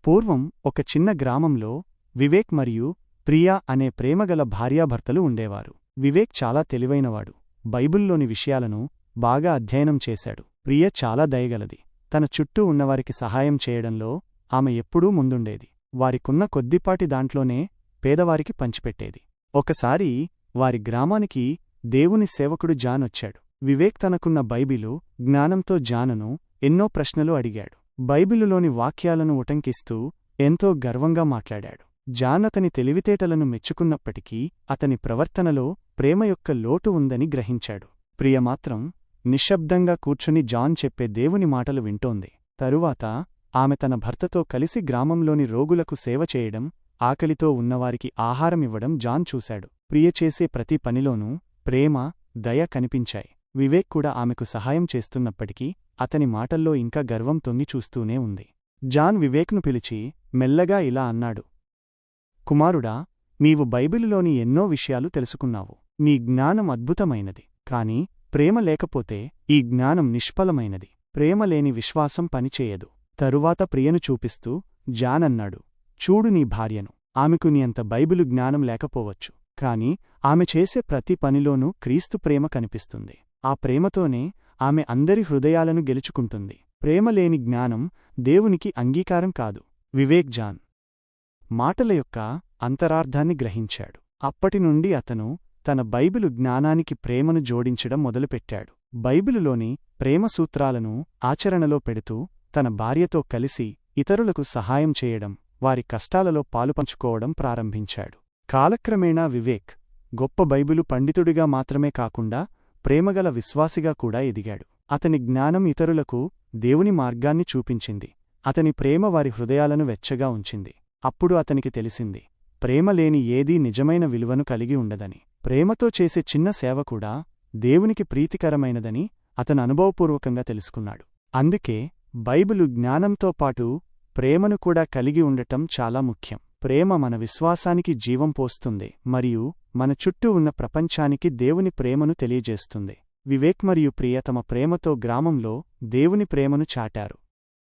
పూర్వం ఒక చిన్న గ్రామంలో వివేక్ మరియు ప్రియా అనే ప్రేమగల భార్యాభర్తలు ఉండేవారు. వివేక్ చాలా తెలివైనవాడు, బైబిల్లోని విషయాలను బాగా అధ్యయనం చేశాడు. ప్రియ చాలా దయగలది, తన చుట్టూ ఉన్నవారికి సహాయం చేయడంలో ఆమె ఎప్పుడూ ముందుండేది. వారికున్న కొద్దిపాటి దాంట్లోనే పేదవారికి పంచిపెట్టేది. ఒకసారి వారి గ్రామానికి దేవుని సేవకుడు జాన్ వచ్చాడు. వివేక్ తనకున్న బైబిలు జ్ఞానంతో జానును ఎన్నో ప్రశ్నలు అడిగాడు. బైబిలులోని వాక్యాలను ఉటంకిస్తూ ఎంతో గర్వంగా మాట్లాడాడు. జాన్ అతని తెలివితేటలను మెచ్చుకున్నప్పటికీ అతని ప్రవర్తనలో ప్రేమ యొక్క లోటు ఉందని గ్రహించాడు. ప్రియమాత్రం నిశ్శబ్దంగా కూర్చుని జాన్ చెప్పే దేవుని మాటలు వింటోంది. తరువాత ఆమె తన భర్తతో కలిసి గ్రామంలోని రోగులకు సేవ చేయడం, ఆకలితో ఉన్నవారికి ఆహారమివ్వడం జాన్ చూశాడు. ప్రియ చేసే ప్రతి పనిలోనూ ప్రేమ, దయ కనిపించాయి. వివేక్ కూడా ఆమెకు సహాయం చేస్తున్నప్పటికీ అతని మాటల్లో ఇంకా గర్వం తొంగి చూస్తూనే ఉంది. జాన్ వివేక్ను పిలిచి మెల్లగా ఇలా అన్నాడు, కుమారుడా, నీవు బైబిలులోని ఎన్నో విషయాలు తెలుసుకున్నావు. నీ జ్ఞానం అద్భుతమైనది. కాని ప్రేమ లేకపోతే ఈ జ్ఞానం నిష్ఫలమైనది. ప్రేమ లేని విశ్వాసం పనిచేయదు. తరువాత ప్రియను చూపిస్తూ జాన్ అన్నాడు, చూడు నీ భార్యను. ఆమెకు నీ అంత బైబిలు జ్ఞానం లేకపోవచ్చు, కాని ఆమె చేసే ప్రతి పనిలోనూ క్రీస్తు ప్రేమ కనిపిస్తుంది. ఆ ప్రేమతోనే ఆమె అందరి హృదయాలను గెలుచుకుంటుంది. ప్రేమలేని జ్ఞానం దేవునికి అంగీకారం కాదు. వివేక్ జాన్ మాటల యొక్క అంతరార్థాన్ని గ్రహించాడు. అప్పటినుండి అతను తన బైబిలు జ్ఞానానికి ప్రేమను జోడించడం మొదలుపెట్టాడు. బైబిలులోని ప్రేమ సూత్రాలను ఆచరణలో పెడుతూ తన భార్యతో కలిసి ఇతరులకు సహాయం చేయడం, వారి కష్టాలలో పాలుపంచుకోవడం ప్రారంభించాడు. కాలక్రమేణా వివేక్ గొప్ప బైబిలు పండితుడిగా మాత్రమే కాకుండా ప్రేమగల విశ్వాసిగా కూడా ఎదిగాడు. అతని జ్ఞానం ఇతరులకు దేవుని మార్గాన్ని చూపించింది. అతని ప్రేమ వారి హృదయాలను వెచ్చగా ఉంచింది. అప్పుడు అతనికి తెలిసింది, ప్రేమ లేని ఏదీ నిజమైన విలువను కలిగి ఉండదని. ప్రేమతో చేసే చిన్న సేవ కూడా దేవునికి ప్రీతికరమైనదని అతను అనుభవపూర్వకంగా తెలుసుకున్నాడు. అందుకే బైబిలు జ్ఞానంతో పాటు ప్రేమను కూడా కలిగి ఉండటం చాలా ముఖ్యం. ప్రేమ మన విశ్వాసానికి జీవం పోస్తుంది మరియు మన చుట్టూ ఉన్న ప్రపంచానికి దేవుని ప్రేమను తెలియజేస్తుంది. వివేక్ మరియు ప్రియ తమ ప్రేమతో గ్రామంలో దేవుని ప్రేమను చాటారు.